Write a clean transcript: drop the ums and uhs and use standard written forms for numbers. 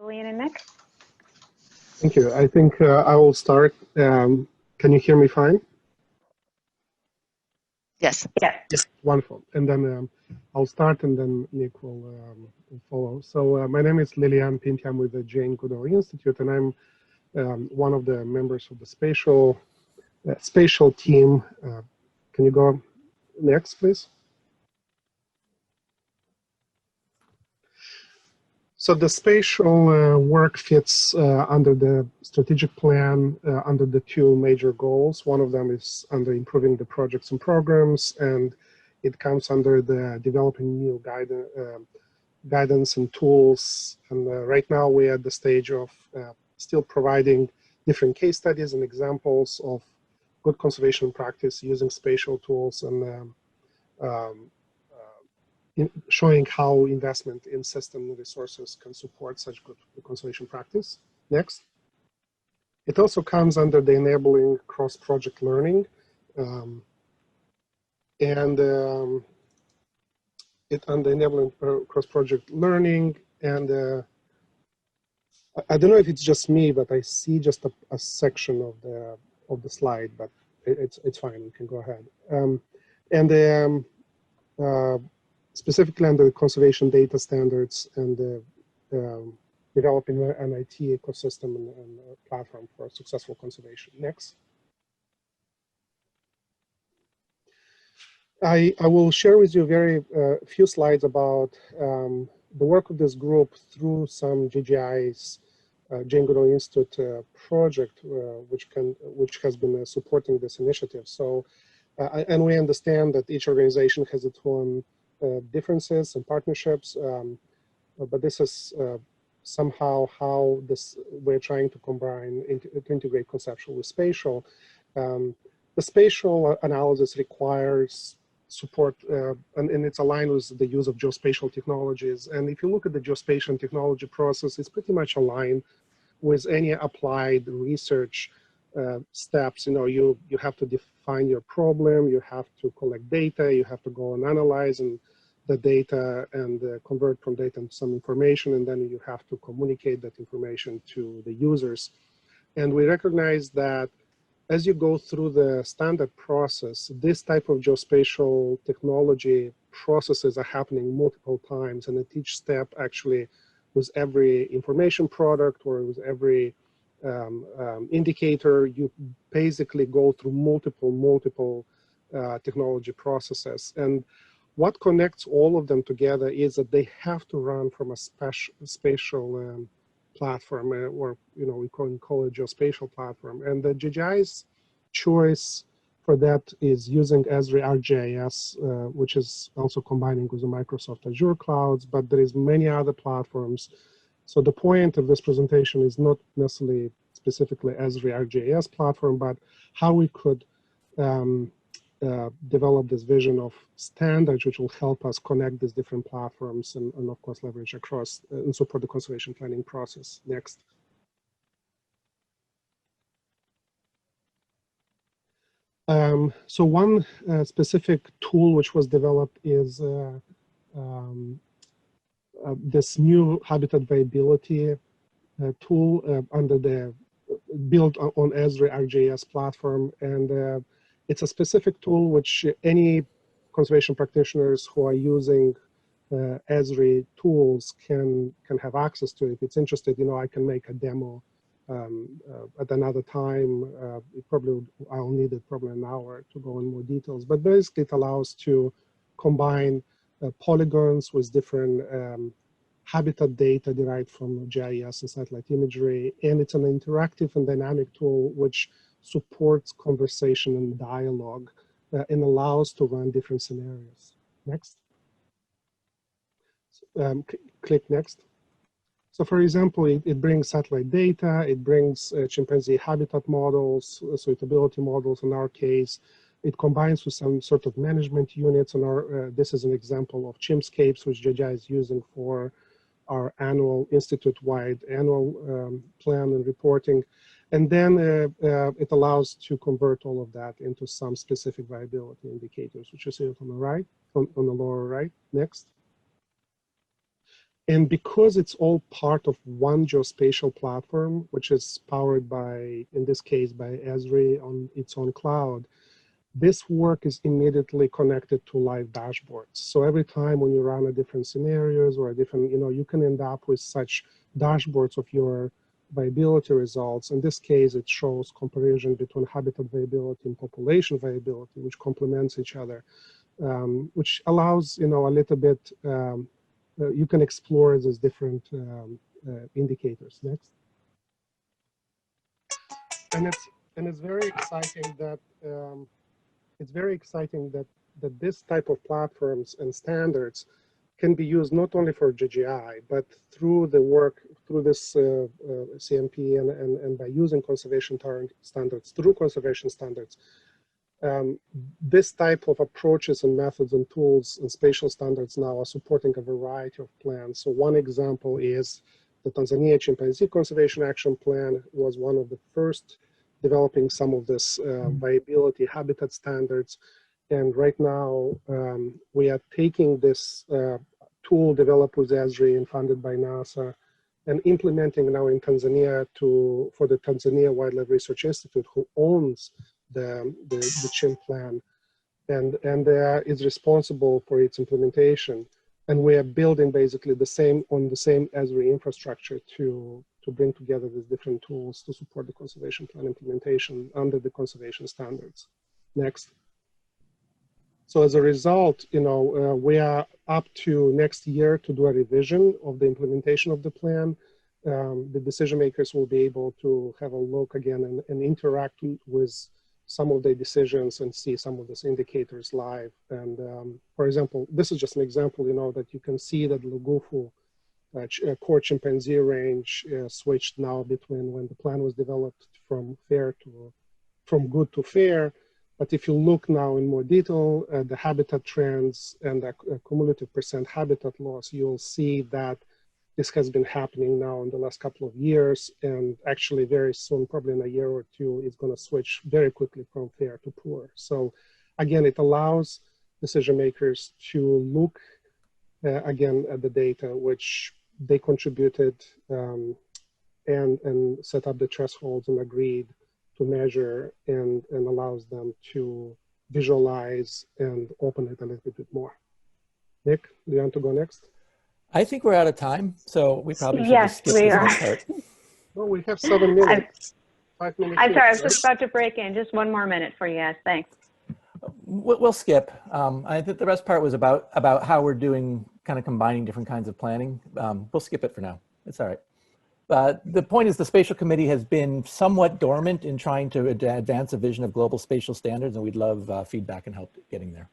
Julian and Nick. Thank you. I think I will start. Can you hear me fine? Yes. Yeah. Yes. Wonderful. And then I'll start and then Nick will follow. So my name is Lilian Pinti. I'm with the Jane Goodall Institute, and I'm one of the members of the Spatial team. Can you go next, please? So the spatial work fits under the strategic plan under the two major goals. One of them is under improving the projects and programs, and it comes under the developing new guidance and tools. And right now we're at the stage of still providing different case studies and examples of good conservation practice using spatial tools and showing how investment in system resources can support such good conservation practice. Next. It also comes under the enabling cross-project learning. It under enabling cross-project learning. And I don't know if it's just me, but I see just a section of the slide, but it's fine, we can go ahead. Specifically under the conservation data standards and developing an IT ecosystem and a platform for successful conservation. Next. I will share with you very few slides about the work of this group through some JGI's Jane Goodall Institute project, which has been supporting this initiative. So, and we understand that each organization has its own differences and partnerships, but this is somehow how we're trying to combine, to integrate conceptual with spatial. The spatial analysis requires support, and it's aligned with the use of geospatial technologies. And if you look at the geospatial technology process, it's pretty much aligned with any applied research steps. You know, you have to define your problem, you have to collect data, you have to go and analyze the data and convert from data into some information, and then you have to communicate that information to the users. And we recognize that as you go through the standard process, this type of geospatial technology processes are happening multiple times, and at each step, actually, with every information product or with every indicator, you basically go through multiple technology processes. And what connects all of them together is that they have to run from a spatial platform, or we call it geospatial platform. And the JGI's choice for that is using Esri ArcGIS, which is also combining with the Microsoft Azure clouds, but there is many other platforms. So the point of this presentation is not necessarily specifically Esri ArcGIS platform, but how we could develop this vision of standards which will help us connect these different platforms and of course leverage across and support the conservation planning process. Next. So one specific tool which was developed is this new habitat viability tool under the built on Esri ArcGIS platform, and it's a specific tool which any conservation practitioners who are using Esri tools can have access to. If it's interested, I can make a demo at another time. I'll need it probably an hour to go in more details. But basically, it allows to combine polygons with different habitat data derived from GIS and satellite imagery, and it's an interactive and dynamic tool which supports conversation and dialogue and allows to run different scenarios. Next. Click next. So for example, it brings satellite data, it brings chimpanzee habitat models, suitability models in our case. It combines with some sort of management units. And this is an example of Chimscapes, which JGI is using for our annual institute-wide annual plan and reporting. And then it allows to convert all of that into some specific viability indicators, which you see on the right, on the lower right. Next. And because it's all part of one geospatial platform, which is powered by, in this case, by Esri on its own cloud, this work is immediately connected to live dashboards. So every time when you run a different scenarios or a different, you can end up with such dashboards of your viability results. In this case, it shows comparison between habitat viability and population viability, which complements each other, which allows, a little bit, you can explore these different indicators. Next. And it's very exciting that that this type of platforms and standards can be used not only for GGI, but through the work, through this CMP and by using conservation standards, through conservation standards. This type of approaches and methods and tools and spatial standards now are supporting a variety of plans. So one example is the Tanzania Chimpanzee Conservation Action Plan was one of the first developing some of this viability habitat standards. And right now, we are taking this tool developed with Esri and funded by NASA and implementing now in Tanzania for the Tanzania Wildlife Research Institute, who owns the CHIM plan and is responsible for its implementation. And we are building basically on the same Esri infrastructure to bring together these different tools to support the conservation plan implementation under the conservation standards. Next. So as a result, we are up to next year to do a revision of the implementation of the plan. The decision makers will be able to have a look again and interact with some of the decisions and see some of these indicators live. And for example, this is just an example, that you can see that Lugufu core chimpanzee range switched now between when the plan was developed from good to fair. But if you look now in more detail at the habitat trends and the cumulative % habitat loss, you'll see that this has been happening now in the last couple of years, and actually very soon, probably in a year or two, it's going to switch very quickly from fair to poor. So again, it allows decision makers to look again at the data which they contributed and set up the thresholds and agreed to measure and allows them to visualize and open it a little bit more. Nick, do you want to go next? I think we're out of time, so we probably should just skip this next part. Well, we have 7 minutes. 5 minutes. I'm sorry, I was just about to break in. Just 1 more minute for you guys. Thanks. We'll skip. I think the rest part was about how we're doing, kind of combining different kinds of planning. We'll skip it for now. It's all right. The point is the Spatial Committee has been somewhat dormant in trying to advance a vision of global spatial standards, and we'd love feedback and help getting there.